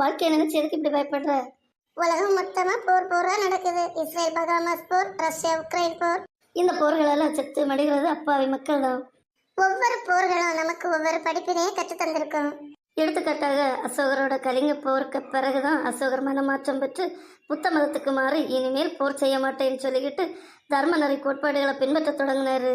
வாழ்க்கையை நினைச்சு எதுக்கு இப்படி பயப்படுற? உலகம் மொத்தமா போர் போரா நடக்குது. இஸ்ரேல் பகாமாஸ் போர், ரஷ்யா உக்ரைன் போர். இந்த போர்களெல்லாம் செத்து மடிகிறது அப்பாவி மக்கள் தான். ஒவ்வொரு போர்களும் நமக்கு ஒவ்வொரு படிப்பினையே கற்று தந்திருக்கும். எடுத்துக்காட்டாக அசோகரோட கலிங்க போருக்கு பிறகுதான் அசோகர் மனமாற்றம் பெற்று புத்த மதத்துக்கு மாறி இனிமேல் போர் செய்ய மாட்டேன்னு சொல்லிக்கிட்டு தர்ம நெறி கோட்பாடுகளை பின்பற்ற தொடங்கினாரு.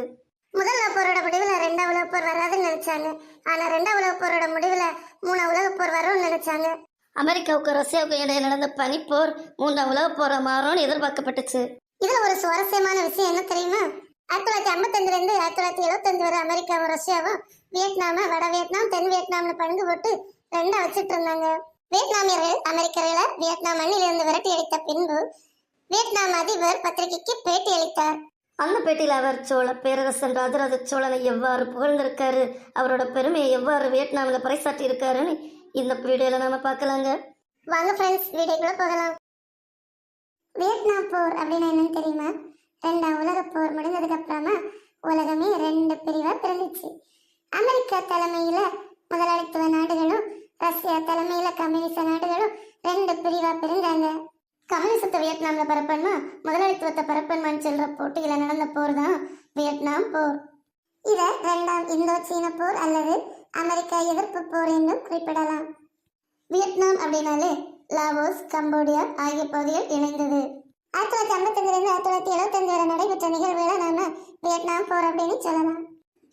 முதல் உலகப் போரோட முடிவுல 2ஆம் உலகப் போர் வராதுன்னு நினைச்சாங்க. ஆனா 2ஆம் உலகப் போரோட முடிவுல 3ஆம் உலகப் போர் வரும்னு நினைச்சாங்க. அமெரிக்காவுக்கு ரஷ்யாவுக்கு இடையே நடந்த பனிப்போர் 3ஆம் உலகப் போரை மாறும்னு எதிர்பார்க்கப்பட்டுச்சு. இதுல ஒரு சுவாரஸ்யமான விஷயம் என்ன தெரியுமா? 1955 இருந்து 1975 வரை அமெரிக்காவும் ரஷ்யாவும் வியட்நாம வட வியட்நாம் தென் வியட்நாம்னு பங்கு போட்டு ரெண்டா வச்சுட்டு இருந்தாங்க. வியட்நாமியர்கள் அமெரிக்கர்களை வியட்நாம் மண்ணிலிருந்து விரட்டி அடித்த பின்பு வியட்நாம் அதிபர் பத்திரிகைக்கு பேட்டி அளித்தார். அந்த பேட்டியில் அவர் சோழ பேரரசன் ராஜராஜ சோழனை எவ்வாறு புகழ்ந்திருக்காரு, அவரோட பெருமையை எவ்வாறு வியட்நாமில் பறைசாட்டி இருக்காருன்னு இந்த வீடியோல நாம பார்க்கலாங்க. வாங்க ஃப்ரெண்ட்ஸ், வீடியோக்குள்ள போகலாம். வியட்நாம் போர் அப்படின்னா என்னன்னு தெரியுமா? 2ஆம் உலகப் போர் முடிஞ்சதுக்கு அப்புறமா உலகமே 2 பிரிவா பிரிந்துச்சு. அமெரிக்கா தலைமையில முதலாளித்துவ நாடுகளும் ரஷ்யா தலைமையில கம்யூனிச நாடுகளும் 2 பிரிவா பிரிஞ்சாங்க. கம்யூனிசத்தை வியட்நாம்ல பரப்பன்மா முதலாளித்துவத்தை பரப்பன்மான்னு சொல்ற போட்டியில நடந்த போர் தான் வியட்நாம் போர். இத 2ஆம் இந்தோ சீன போர் அல்லது அமெரிக்கா எதிர்ப்பு போர் என்றும் குறிப்பிடலாம். வியட்நாம் அப்படின்னாலே லாவோஸ், கம்போடியா ஆகிய பகுதிகள் இணைந்தது. 1955 இருந்து 1975 வரை நடைபெற்ற நிகழ்வுகளை நாம வியட்நாம் போர் அப்படின்னு சொல்லலாம்.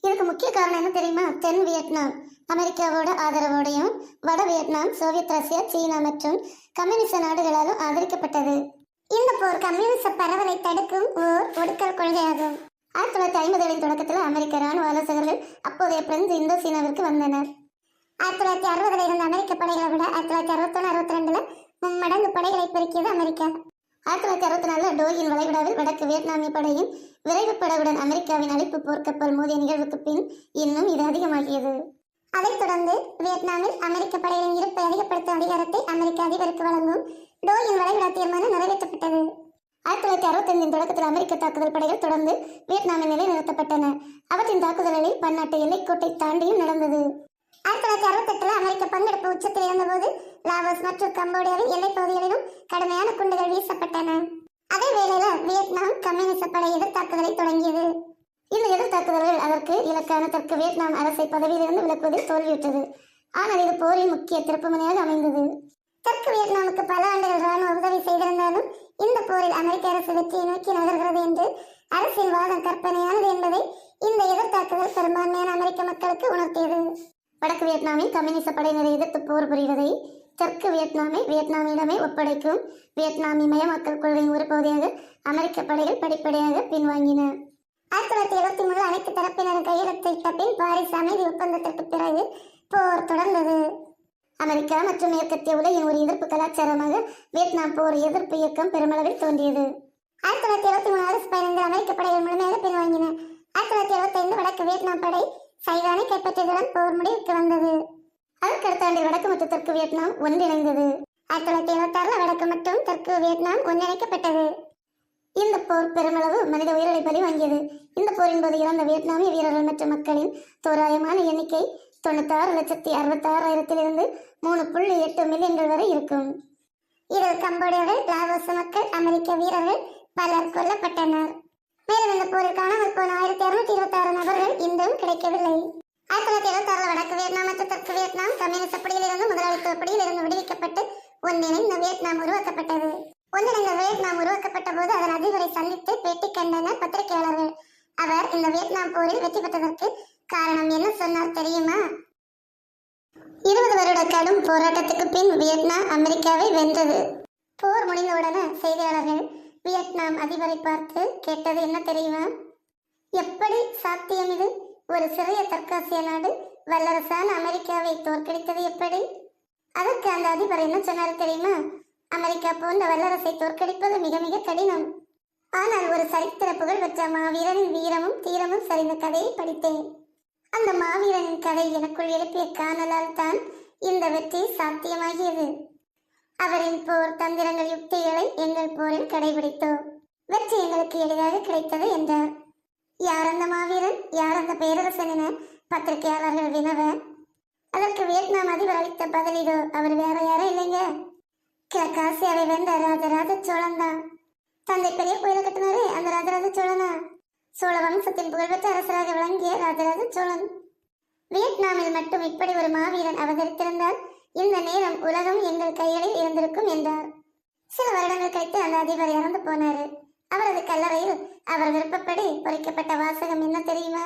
இதுக்கு முக்கிய காரணம் என்ன தெரியுமா? தென் வியட்நாம் அமெரிக்காவோட ஆதரவோடையும், வட வியட்நாம் சோவியத் ரஷ்யா, சீனா மற்றும் கம்யூனிச நாடுகளாலும் ஆதரிக்கப்பட்டது. இந்த போர் கம்யூனிச பரவலை தடுக்கும் ஓர் ஒடுக்கல் கொள்கையாகும். 1950களின் தொடக்கத்தில் அமெரிக்க ராணுவ ஆலோசகர்கள் அப்போதைய பிரெஞ்சு இந்தோ சீனாவிற்கு வந்தனர். 1960 இருந்த அமெரிக்க படைகளை விட 1961-62 மும்மடங்கு படைகளை பெருக்கியது அமெரிக்கா. 1964 டோயின் வளைகுடாவில் வடக்கு வியட்நாமிய படையின் விரைவு படகுடன் அமெரிக்காவின் அழிப்பு போர்க்கப்பல் மோதிய நிகழ்வுக்கு பின் இன்னும் இது அதிகமாகியது. அதைத் தொடர்ந்து வியட்நாமில் அமெரிக்க படைகளின் இருப்பை அதிகப்படுத்தும் அதிகாரத்தை அமெரிக்க அதிபருக்கு வழங்கும் டோயின் வளைகுடா தீர்மானம் நிறைவேற்றப்பட்டது. 1965 தொடக்கத்தில் அமெரிக்க தாக்குதல் படைகள் தொடர்ந்து வியட்நாமில் நிலைநிறுத்தப்பட்டன. அவற்றின் தாக்குதல்களில் பன்னாட்டு எல்லைக்கோட்டை தாண்டியும் நடந்தது. 1968 அமெரிக்க பங்கெடுப்பு உச்சத்தில் இருந்தபோது லாவோஸ் மற்றும் கம்போடியாவின் எல்லைப் பகுதிகளிலும் கடுமையான குண்டுகள் வீசப்பட்டன. அதே வேளையில வியட்நாம் கம்யூனிச படை எதிர்த்தாக்குதலை தொடங்கியது. இந்த எதிர்த்தாக்குதல்கள் அதற்கு இலக்கான தெற்கு வியட்நாம் அரசை பதவியிலிருந்து விலக்குவதில் தோல்வியுற்றது. ஆனால் இது போரின் முக்கிய திருப்புமுனையாக அமைந்தது. தெற்கு வியட்நாமுக்கு பல ஆண்டுகள் ராணுவ உதவி செய்திருந்தாலும் இந்த போரில் அமெரிக்க அரசு வெற்றியை நோக்கி நகர்கிறது என்று அரசின் வாதம் கற்பனையானது என்பதை இந்த எதிர்த்தாக்குதல் பெரும்பான்மையான அமெரிக்க மக்களுக்கு உணர்த்தியது. வடக்கு வியட்நாமில் கம்யூனிச படையினரை எதிர்த்து போர் புரிவதை தெற்கு வியட்நாமை வியட்நாமிடமே ஒப்படைக்கும் வியட்நாமிய மயமாக்கல் கொள்கையின் ஒரு பகுதியாக அமெரிக்க படைகள் படிப்படியாக பின்வாங்கின. 1973 அனைத்து தரப்பினரும் கையெழுத்திட்ட பின் பாரிஸ் அமைதி ஒப்பந்தத்திற்கு பிறகு போர் தொடர்ந்தது. அமெரிக்கா மற்றும் மேற்கத்திய உலகின் ஒரு எதிர்ப்பு கலாச்சாரமாக வியட்நாம் போர் எதிர்ப்பு இயக்கம் பெருமளவில் தோன்றியது. 1973 ஆகஸ்ட் 15 அமெரிக்க படைகள் முழுமையாக பின்வாங்கின. 1975 வடக்கு வியட்நாம் படை சைவானை கைப்பற்றியதுடன் போர் முடிவுக்கு வந்தது. அதற்கடுத்த ஆண்டில் வடக்கு மற்றும் தெற்கு வியட்நாம் ஒன்றிணைந்தது. 1976 வடக்கு மற்றும் தெற்கு வியட்நாம் ஒன்றிணைக்கப்பட்டது. இந்த போர் பெருமளவு மனித உயிர்களை பலி வாங்கியது. இந்த போரின் போது இறந்த வியட்நாமிய வீரர்கள் மற்றும் மக்களின் தோராயமான எண்ணிக்கை 96,66,000 3.8 மில்லியன்கள் வரை இருக்கும். இதில் கம்போடியாவில் லாவோஸ் மக்கள், அமெரிக்க வீரர்கள் பலர் கொல்லப்பட்டனர். மேலும் இந்த போரில் காணாமல் போன 1226 நபர்கள் இன்றும் கிடைக்கவில்லை. 1976 வடக்கு வியட்நாம் மற்றும் தெற்கு வியட்நாம் கம்யூனிச பிடியிலிருந்து முதலாளித்துவ பிடியிலிருந்து விடுவிக்கப்பட்டு ஒன்றிணைந்த வியட்நாம் உருவாக்கப்பட்டது. ஒன்றிணைந்த வியட்நாம் உருவாக்கப்பட்ட போது அதன் அதிபரை சந்தித்து பேட்டி கண்டனர் பத்திரிகையாளர்கள். அவர் இந்த வியட்நாம் போரில் வெற்றி பெற்றதற்கு காரணம் என்ன சொன்னார் தெரியுமா? 20 வருட கடும் போராட்டத்துக்கு பின் வியட்நாம் அமெரிக்காவை வென்றது. போர் முடிந்தவுடனே செய்தியாளர்கள் வியட்நாம் அதிபரை பார்த்து கேட்டது என்ன தெரியுமா? எப்படி சாத்தியம் இது? ஒரு சிறிய தற்காசிய நாடு வல்லரசான அமெரிக்காவை தோற்கடித்தது எப்படி? அதற்கு அந்த அதிபர் என்ன சொன்னார் தெரியுமா? அமெரிக்கா போன்ற வல்லரசை தோற்கடிப்பது மிக மிக கடினம். ஆனால் ஒரு சரித்திர புகழ் பெற்ற மாவீரனின் வீரமும் தீரமும் சரிந்த கதையை படித்தேன். அந்த மாவீரனின் கதை எனக்குள் எழுப்பிய காணலால் தான் இந்த வெற்றி சாத்தியமாகியது. அவரின் போர் தந்திரங்கள் யுக்திகளை எங்கள் போரில் கடைபிடித்தோம். வெற்றி எங்களுக்கு எளிதாக கிடைத்தது என்றார். யார் அந்த மாவீரன், யார் அந்த பேரரசன் என பத்திரிகையாளர்கள் வினவ அதற்கு வியட்நாம் அதிபர் அளித்த பதில் இதோ. அவர் வேற யாரும் இல்லைங்க, கிழக்காசியாவை வென்ற ராஜராஜ சோழன் தான். தந்தை பெரிய கோயிலை கட்டினாரு அந்த ராஜராஜ சோழனா? சோழ வம்சத்தின் புகழ்பெற்ற அரசராக விளங்கிய ராஜராஜ சோழன். வியட்நாமில் மட்டும் இப்படி ஒரு மாவீரன் அவதரித்திருந்தால் இந்த நேரம் உலகம் எங்கள் கைகளில் இருந்திருக்கும் என்றார். சில வருடங்கள் கழித்து அந்த அதிபர் இறந்து போனாரு. அவரது கல்லறையில் அவர் விருப்பப்படி பொறிக்கப்பட்ட வாசகம் என்ன தெரியுமா?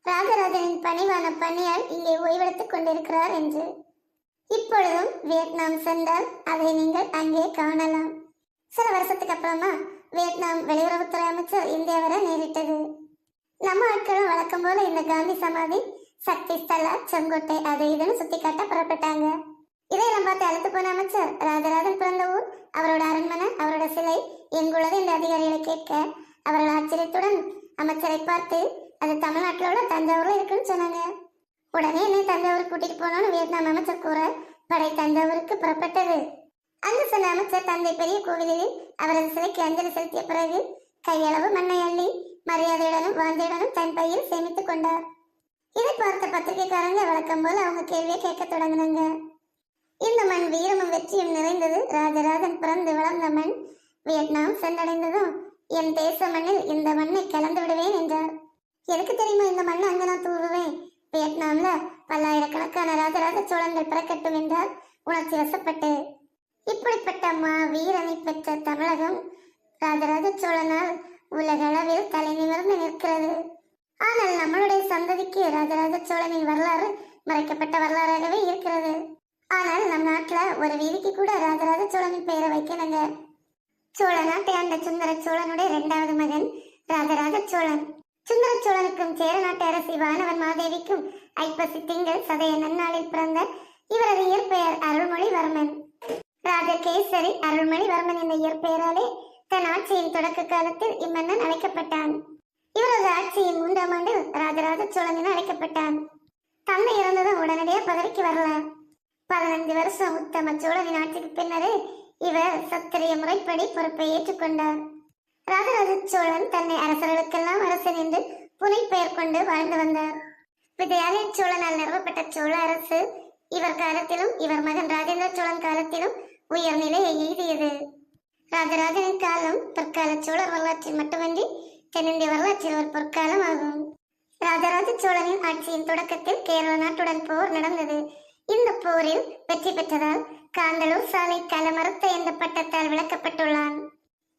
ராஜராஜனின் பணிவான பணியால் இங்கே ஓய்வெடுத்துக் கொண்டிருக்கிறார் என்று. இப்பொழுதும் வியட்நாம் சென்றால் அதை நீங்கள் அங்கே காணலாம். சில வருஷத்துக்கு அப்புறமா வியட்நாம் வெளியுறவுத்துறை அமைச்சர் இந்தியா வர நேரிட்டது. நம்ம ஆட்களும் வழக்கம் போல இந்த காந்தி சமாதி, சக்தி ஸ்தலா, செங்கோட்டை அதை இதுன்னு சுத்தி காட்ட புறப்பட்டாங்க. இதையெல்லாம் பார்த்து அழுத்து போன அமைச்சர் ராஜராஜன் பிறந்த ஊர், அவரோட அரண்மனை, அவரோட சிலை எங்குள்ளது இந்த அதிகாரிகளை கேட்க அவர்கள் ஆச்சரியத்துடன் அமைச்சரை பார்த்து அது தமிழ்நாட்டிலோட தஞ்சாவூர்ல இருக்குன்னு சொன்னாங்க. உடனே என்னை தஞ்சாவூர் கூட்டிட்டு போனோம்னு வியட்நாம் அமைச்சர் கூற படை தஞ்சாவூருக்கு புறப்பட்டது. அங்கு சென்ற அமைச்சர் தந்தை பெரிய கோவிலில் அவரது சிலைக்கு அஞ்சலி செலுத்திய பிறகு கையளவு மண்ணை அள்ளி மரியாதையுடனும் வாந்தையுடனும் தன் பையில் சேமித்துக் கொண்டார். இதை பார்த்த பத்திரிகைக்காரங்க வழக்கம் போல அவங்க கேள்வியை கேட்க தொடங்கினாங்க. இந்த மண் வீரமும் வெற்றியும் நிறைந்தது. ராஜராஜன் பிறந்து வளர்ந்த மண். வியட்நாம் சென்றடைந்ததும் என் தேச மண்ணில் இந்த மண்ணை கலந்து விடுவேன் என்றார். எனக்கு தெரியுமா இந்த மண்ணை அங்க நான் தூவுவேன். வியட்நாம்ல பல்லாயிரக்கணக்கான ராஜராஜ சோழன்கள் பிறக்கட்டும் என்றார் உணர்ச்சி வசப்பட்டு. இப்படிப்பட்ட மா வீரனை பெற்ற தமிழகம் ராஜராஜ சோழனால் உலக அளவில் தலை நிமிர்ந்து நிற்கிறது. ஆனால் நம்மளுடைய சந்ததிக்கு ராஜராஜ சோழனின் வரலாறு மறைக்கப்பட்ட வரலாறாகவே இருக்கிறது. ஆனால் நம் நாட்டுல ஒரு வீதிக்கு கூட ராஜராஜ சோழனின் பெயரை வைக்கலங்க. சோழ நாட்டை ஆண்ட சுந்தர சோழனுடைய 2வது மகன் ராஜராஜ சோழன். சுந்தர சோழனுக்கும் சேர நாட்டு அரசி வானவன் மாதேவிக்கும் ஐப்பசி திங்கள் சதய நன்னாளில் பிறந்த இவரது இயற்பெயர் அருள்மொழிவர்மன். ராஜகேசரி அருள்மொழிவர்மன் என்ற இயற்பெயராலே தன் ஆட்சியின் தொடக்க காலத்தில் இம்மன்னன் அழைக்கப்பட்டான். இவரது ஆட்சியின் 3ஆம் ஆண்டில் ராஜராஜ சோழன் என அழைக்கப்பட்டான். தந்தை இறந்ததும் உடனடியாக பதவிக்கு வரல. 15 வருஷம் உத்தம சோழனின் ஆட்சிக்கு பின்னரே இவர் சத்திரிய முறைப்படி பொறுப்பை ஏற்றுக்கொண்டார். ராஜராஜ சோழன் தன்னை அரசர்களுக்கெல்லாம் அரசன் என்று புனைப்பெயர் கொண்டு வாழ்ந்து வந்தார். விஜயாலய சோழனால் நிறுவப்பட்ட சோழ அரசு இவர் காலத்திலும் இவர் மகன் ராஜேந்திர சோழன் காலத்திலும் உயர்நிலையை எய்தியது. ராஜராஜனின் காலம் தற்கால சோழர் வரலாற்றில் மட்டுமின்றி தென்னிந்திய வரலாற்றில் ஒரு பொற்காலம் ஆகும். ராஜராஜ சோழனின் ஆட்சியின் தொடக்கத்தில் கேரள நாட்டுடன் போர் நடந்தது. இந்த போரில் வெற்றி பெற்றதால் காந்தளூர் சாலை கலமறுத்த என்ற பட்டத்தால் விளக்கப்பட்டுள்ளான்.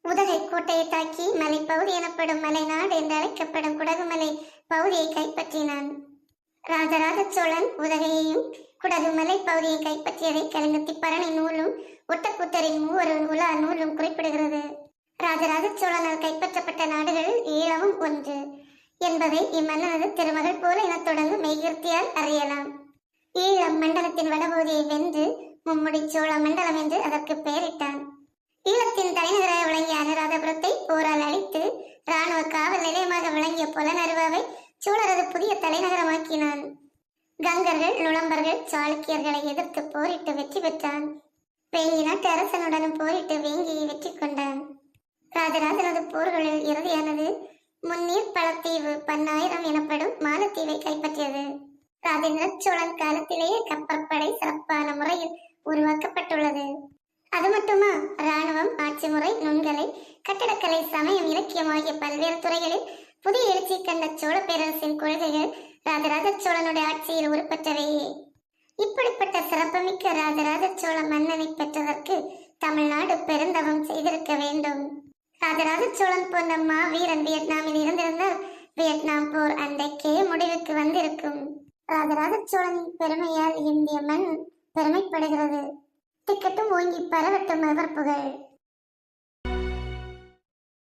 உதகை கோட்டையை தாக்கி மலைப்பகுதி எனப்படும் மலைநாடு என்று அழைக்கப்படும் குடகுமலை பகுதியை கைப்பற்றினான். ராஜராஜ சோழன் உதகையையும் குடகுமலை பகுதியை கைப்பற்றியதை கலிங்கத்திப்பரணி நூலும் ஒட்டக்கூத்தரின் 3 உலா நூலும் குறிப்பிடுகிறது. ராஜராஜ சோழனால் கைப்பற்றப்பட்ட நாடுகளில் ஈழமும் ஒன்று என்பதை இம்மன்னனது திருமகள் போல என தொடங்கும் மெய்கீர்த்தியால் அறியலாம். ஈழம் மண்டலத்தின் வடபகுதியை வென்று மும்முடி சோழ மண்டலம் என்று அதற்கு பெயரிட்டான். ஈழத்தின் தலைநகராக விளங்கிய அனுராதபுரத்தை போரால் அழித்து இராணுவ காவல் நிலையமாக விளங்கிய புலனறுவாவை சோழரது புதிய தலைநகரமாக்கினான். கங்கர்கள், நுளம்பர்கள், சாளுக்கியர்களை எதிர்த்து போரிட்டு வெற்றி பெற்றான். வேங்கி நாட்டு அரசனுடனும் போரிட்டு வேங்கியை வெற்றி கொண்டான். ராஜராஜனது போர்களில் இறுதியானது முன்னீர் பழத்தீவு 10,000 எனப்படும் மாலத்தீவை கைப்பற்றியது. ராஜேந்திர சோழன் காலத்திலேயே கப்பற்படை சிறப்பான முறையில் உருவாக்கப்பட்டுள்ளது. அது மட்டுமா, இராணுவம், ஆட்சி முறை, நுண்கலை, கட்டடக்கலை, சமயம், இலக்கியம் ஆகிய பல்வேறு துறைகளில் புதிய எழுச்சி கண்ட சோழ பேரரசின் கொள்கைகள் ராஜராஜ சோழனுடைய ஆட்சியில் உருப்பெற்றவையே. இப்படிப்பட்ட சிறப்புமிக்க ராஜராஜ சோழ மன்னனை பெற்றதற்கு தமிழ்நாடு பெருந்தவம் செய்திருக்க வேண்டும். ராஜராஜ சோழன் போன்ற மாவீரன் வியட்நாமில் இருந்திருந்தால் வியட்நாம் போர் அன்றைக்கே முடிவுக்கு வந்திருக்கும். ராஜராஜ சோழனின் பெருமையால் இந்திய மண் பெருமைப்படுகிறது. திக்கட்டும் ஓங்கி பரவட்டும் அவர் புகழ்.